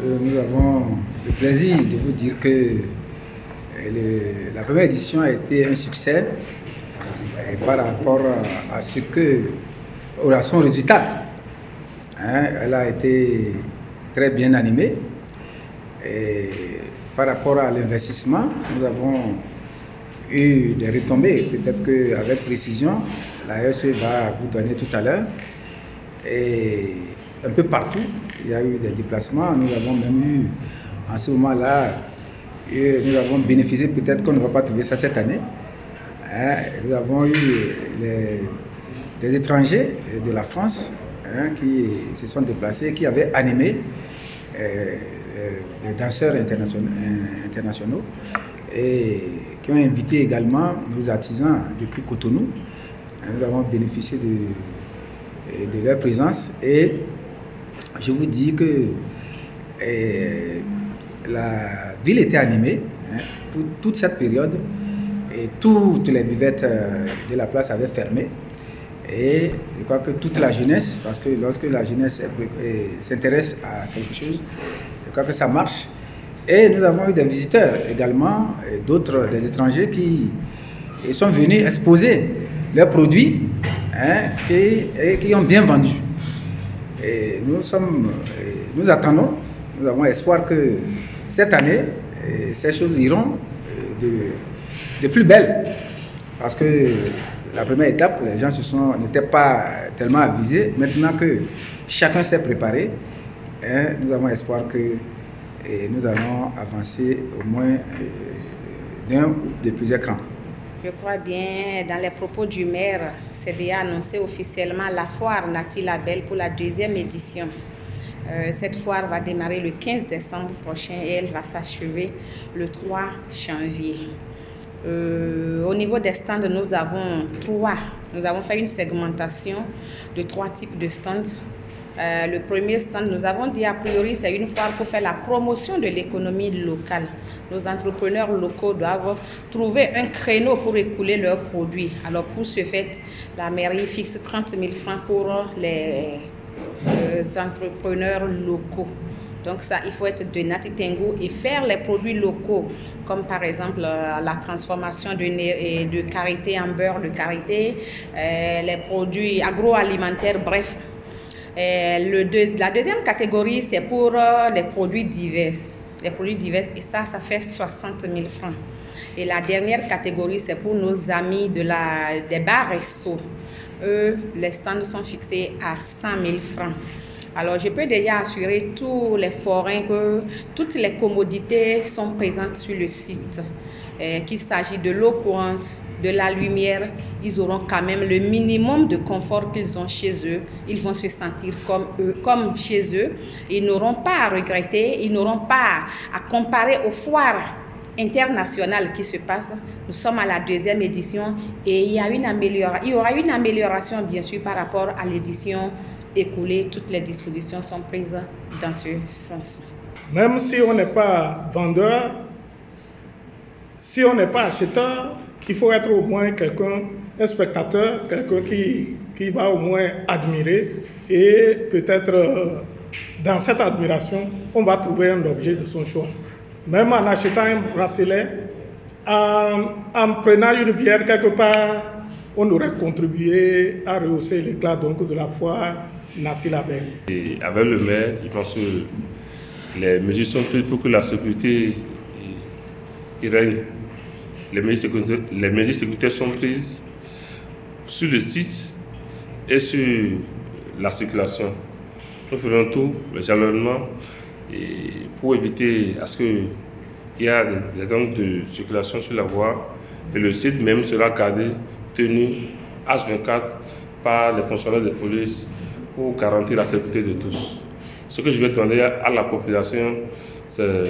Nous avons le plaisir de vous dire que la première édition a été un succès par rapport à son résultat. Elle a été très bien animée. Et par rapport à l'investissement, nous avons eu des retombées, peut-être qu'avec précision, la SE va vous donner tout à l'heure. Et un peu partout, il y a eu des déplacements. Nous avons même eu, en ce moment-là, nous avons bénéficié, peut-être qu'on ne va pas trouver ça cette année. Nous avons eu des étrangers de la France qui se sont déplacés, qui avaient animé les danseurs internationaux et qui ont invité également nos artisans depuis Cotonou. Nous avons bénéficié de leur présence et je vous dis que la ville était animée pour toute cette période et toutes les buvettes de la place avaient fermé. Et je crois que toute la jeunesse, parce que lorsque la jeunesse s'intéresse à quelque chose, je crois que ça marche. Et nous avons eu des visiteurs également, d'autres, des étrangers qui sont venus exposer leurs produits qui ont bien vendu. Et nous attendons, nous avons espoir que cette année, ces choses iront de plus belle. Parce que la première étape, les gens n'étaient pas tellement avisés. Maintenant que chacun s'est préparé, nous avons espoir que nous allons avancer au moins d'un ou de plusieurs crans. Je crois bien, dans les propos du maire, c'est déjà annoncé officiellement la foire Nati Label pour la 2e édition. Cette foire va démarrer le 15 décembre prochain et elle va s'achever le 3 janvier. Au niveau des stands, nous avons fait une segmentation de 3 types de stands. Le premier stand, nous avons dit a priori, c'est une foire pour faire la promotion de l'économie locale. Nos entrepreneurs locaux doivent trouver un créneau pour écouler leurs produits. Alors pour ce fait, la mairie fixe 30 000 francs pour les entrepreneurs locaux. Donc ça, il faut être de Nati Tengu et faire les produits locaux, comme par exemple la transformation de karité en beurre de karité, les produits agroalimentaires, bref. La deuxième catégorie, c'est pour les produits divers. Les produits divers, et ça fait 60 000 francs. Et la dernière catégorie, c'est pour nos amis des bars-restos. Eux, les stands sont fixés à 100 000 francs. Alors, je peux déjà assurer tous les forains que toutes les commodités sont présentes sur le site. Qu'il s'agit de l'eau courante, de la lumière, ils auront quand même le minimum de confort qu'ils ont chez eux. Ils vont se sentir comme chez eux. Ils n'auront pas à regretter, ils n'auront pas à comparer aux foires internationales qui se passent. Nous sommes à la 2e édition et il y aura une amélioration bien sûr par rapport à l'édition écoulée. Toutes les dispositions sont prises dans ce sens. Même si on n'est pas vendeur, si on n'est pas acheteur, il faut être au moins un spectateur, quelqu'un qui va au moins admirer et peut-être dans cette admiration, on va trouver un objet de son choix. Même en achetant un bracelet, en prenant une bière quelque part, on aurait contribué à rehausser l'éclat de la foire Nati Label. Et avec le maire, je pense que les mesures sont prises pour que la sécurité règne. Les mesures de sécurité sont prises sur le site et sur la circulation. Nous ferons tout, le jalonnement, pour éviter à ce qu'il y ait des angles de circulation sur la voie. Et le site même sera gardé, tenu H24 par les fonctionnaires de police pour garantir la sécurité de tous. Ce que je vais demander à la population, c'est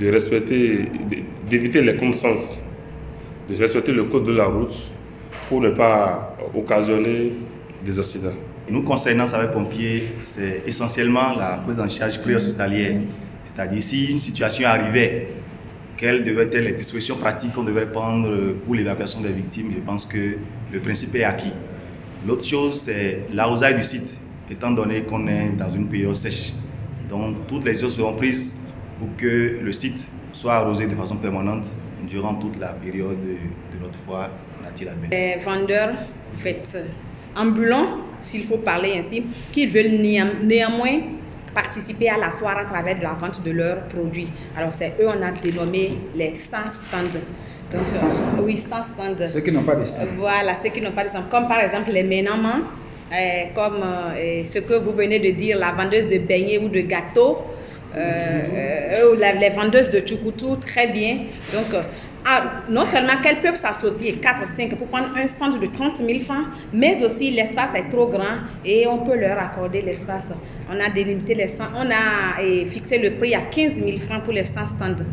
de respecter, d'éviter les contresens, de respecter le code de la route pour ne pas occasionner des accidents. Nous, concernant sapeurs-pompiers, c'est essentiellement la prise en charge préhospitalière. C'est-à-dire, si une situation arrivait, quelles devaient être les dispositions pratiques qu'on devrait prendre pour l'évacuation des victimes. Je pense que le principe est acquis. L'autre chose, c'est l'arrosage du site. étant donné qu'on est dans une période sèche. Donc toutes les mesures seront prises pour que le site soit arrosé de façon permanente durant toute la période de notre foire Nati Label. Les vendeurs en fait, ambulants, s'il faut parler ainsi, qui veulent néanmoins participer à la foire à travers de la vente de leurs produits. Alors c'est eux, on a dénommé les 100 stands. Donc, 100 stands. Oui, 100 stands. Ceux qui n'ont pas de stands. Voilà, ceux qui n'ont pas de stands. Comme par exemple les ménamans, comme ce que vous venez de dire, la vendeuse de beignets ou de gâteaux, les vendeuses de tchoukoutou, très bien. Donc, non seulement qu'elles peuvent s'associer 4-5 pour prendre un stand de 30 000 francs, mais aussi l'espace est trop grand et on peut leur accorder l'espace. On a délimité les 100, on a fixé le prix à 15 000 francs pour les 100 stands.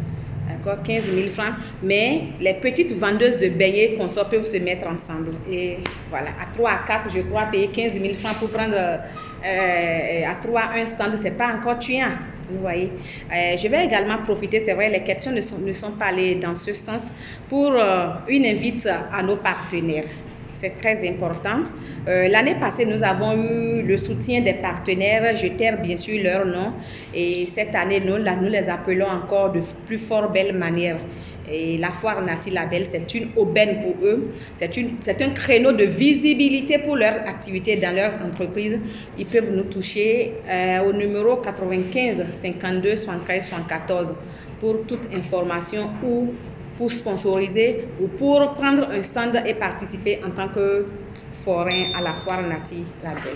D'accord, 15 000 francs. Mais les petites vendeuses de beignets consorts peuvent se mettre ensemble. Et voilà, à 3 à 4, je crois, payer 15 000 francs pour prendre à 3 un stand, c'est pas encore tuant. Vous voyez. Je vais également profiter, c'est vrai, les questions ne sont pas allées dans ce sens, pour une invite à nos partenaires. C'est très important. L'année passée, nous avons eu le soutien des partenaires. Je taire bien sûr leur nom. Et cette année, nous les appelons encore de plus fort belle manière. Et la foire Nati Label, c'est une aubaine pour eux. C'est un créneau de visibilité pour leur activité dans leur entreprise. Ils peuvent nous toucher au numéro 95 52 73 74 pour toute information ou pour sponsoriser ou pour prendre un stand et participer en tant que forain à la foire Nati Label.